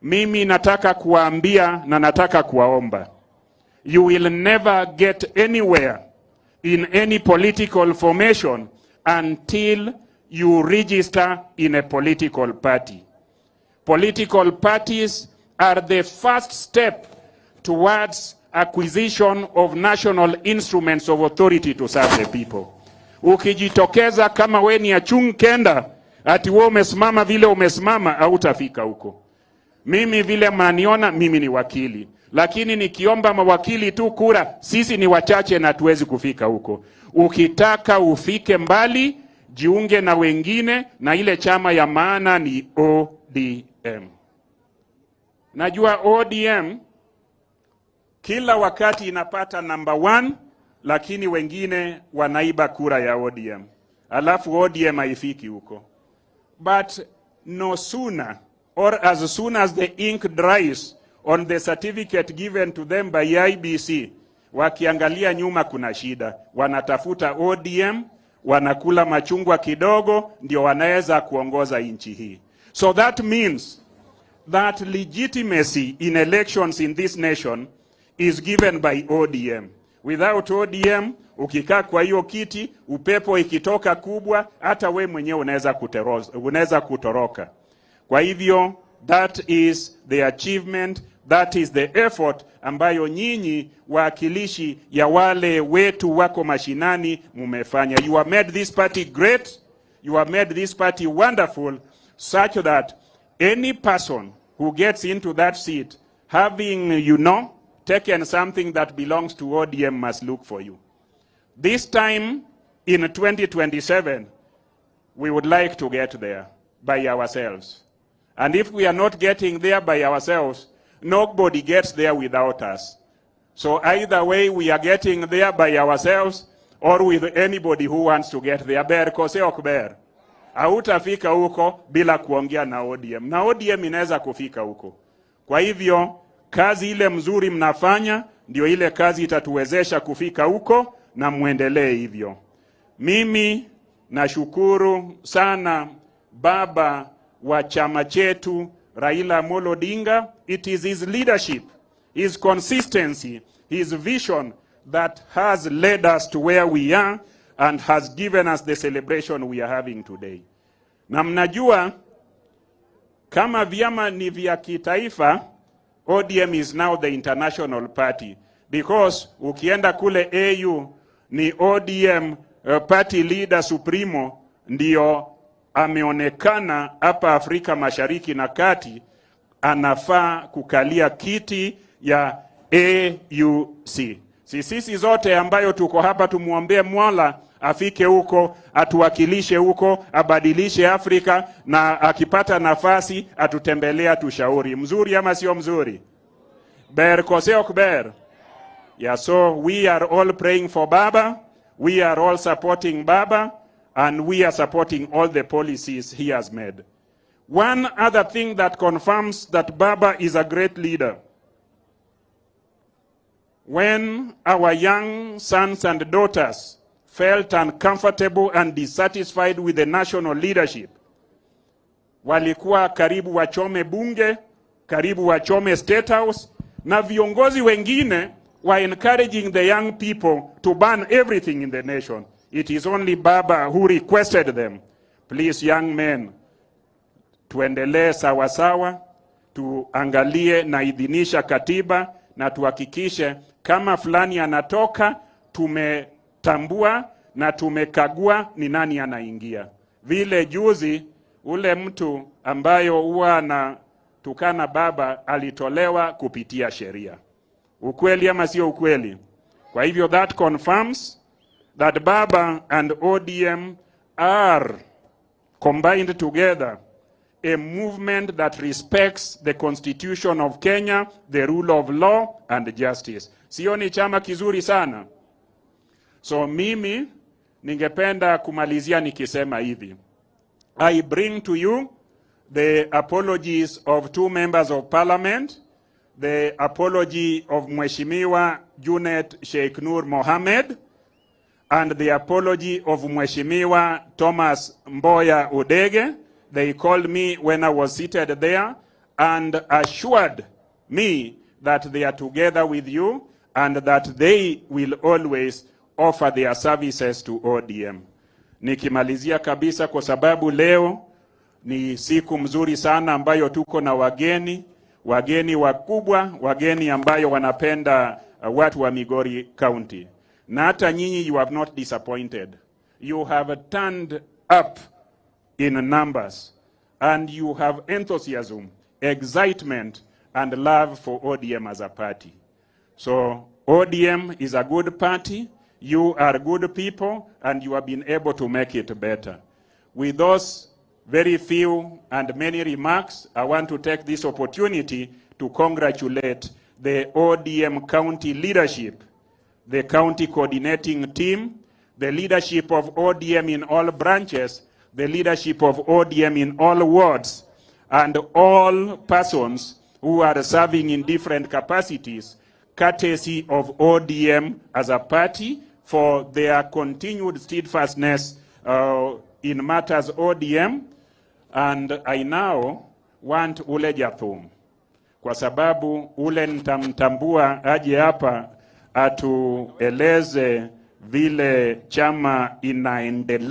Mimi nataka kuwaambia na nataka kuwaomba. You will never get anywhere in any political formation until you register in a political party. Political parties are the first step towards acquisition of national instruments of authority to serve the people. Ukijitokeza kama we ni achung kenda, ati wewe umesimama vile umesimama, hautafika huko. Mimi vile mnaniona, mimi ni wakili. Lakini nikiomba mawakili tu kura, sisi ni wachache na tuwezi kufika huko. Ukitaka ufike mbali, jiunge na wengine, na ile chama ya maana ni ODM. Najua ODM kila wakati inapata number 1, lakini wengine wanaiba kura ya ODM. Alafu ODM haifiki huko. But no sooner or as soon as the ink dries on the certificate given to them by IEBC, wakiangalia nyuma kuna shida. Wanatafuta ODM, wanakula machungwa kidogo, ndio wanaweza kuongoza nchi hii. So that means that legitimacy in elections in this nation is given by ODM. Without ODM, ukikaa kwa hiyo kiti, upepo ikitoka kubwa, hata we mwenyewe unaweza kutoroka. Kwa hivyo, that is the achievement, that is the effort ambayo nyinyi wakilishi ya wale wetu wako mashinani mumefanya. You have made this party great, you have made this party wonderful, such that any person who gets into that seat, having, taken something that belongs to ODM, must look for you. This time, in 2027, we would like to get there by ourselves. And if we are not getting there by ourselves, nobody gets there without us. So either way, we are getting there by ourselves or with anybody who wants to get there. Ber kose okber. Hautafika huko bila kuongea na ODM. Na ODM inaweza kufika huko. Kwa hivyo, kazi ile mzuri mnafanya, ndio ile kazi itatuwezesha kufika huko, na muendelee hivyo. Mimi nashukuru sana baba wa chama chetu Raila Amolo Odinga. It is his leadership, his consistency, his vision that has led us to where we are and has given us the celebration we are having today. Na mnajua kama vyama ni vya kitaifa, ODM is now the international party, because ukienda kule AU ni ODM party leader supremo ndio ameonekana hapa Afrika Mashariki na Kati anafaa kukalia kiti ya AUC. Sisi zote ambayo tuko hapa tumuombee Mola afike huko, atuwakilishe huko, abadilishe Afrika, na akipata nafasi atutembelea tushauri. Mzuri ama sio mzuri? Ber kose okber. Yeah, so we are all praying for Baba, we are all supporting Baba, and we are supporting all the policies he has made. One other thing that confirms that Baba is a great leader: when our young sons and daughters felt uncomfortable and dissatisfied with the national leadership, walikuwa karibu wachome bunge, karibu wachome State House, na viongozi wengine were encouraging the young people to ban everything in the nation. It is only Baba who requested them, please young men, tuendelee sawa sawa, tuangalie na idhinisha katiba, na tuhakikishe kama fulani anatoka, tumetambua na tumekagua ni nani anaingia. Vile juzi ule mtu ambayo huwa na tukana Baba alitolewa kupitia sheria. Ukweli ama sio ukweli? Kwa hivyo that confirms that Baba and ODM are combined together a movement that respects the Constitution of Kenya, the rule of law and justice. Sio ni chama kizuri sana? So mimi ningependa kumalizia nikisema hivi: I bring to you the apologies of 2 members of parliament, the apology of Mheshimiwa Junet Sheikh Nur Mohammed, and the apology of Mheshimiwa Thomas Mboya Odege. They called me when I was seated there, and assured me that they are together with you and that they will always offer their services to ODM. Nikimalizia kabisa, kwa sababu leo ni siku mzuri sana ambayo tuko na wageni wakubwa, wageni ambayo wanapenda watu wa Migori County. Na hata nyinyi, you have not disappointed. You have turned up in numbers and you have enthusiasm, excitement and love for ODM as a party. So ODM is a good party. You are good people and you have been able to make it better. With those very few and many remarks, I want to take this opportunity to congratulate the ODM county leadership, the county coordinating team, the leadership of ODM in all branches, the leadership of ODM in all wards, and all persons who are serving in different capacities, courtesy of ODM as a party, for their continued steadfastness in matters ODM. And I now want Ule Jathum, kwa sababu ule nitamtambua aje hapa atueleze vile chama inaendelea.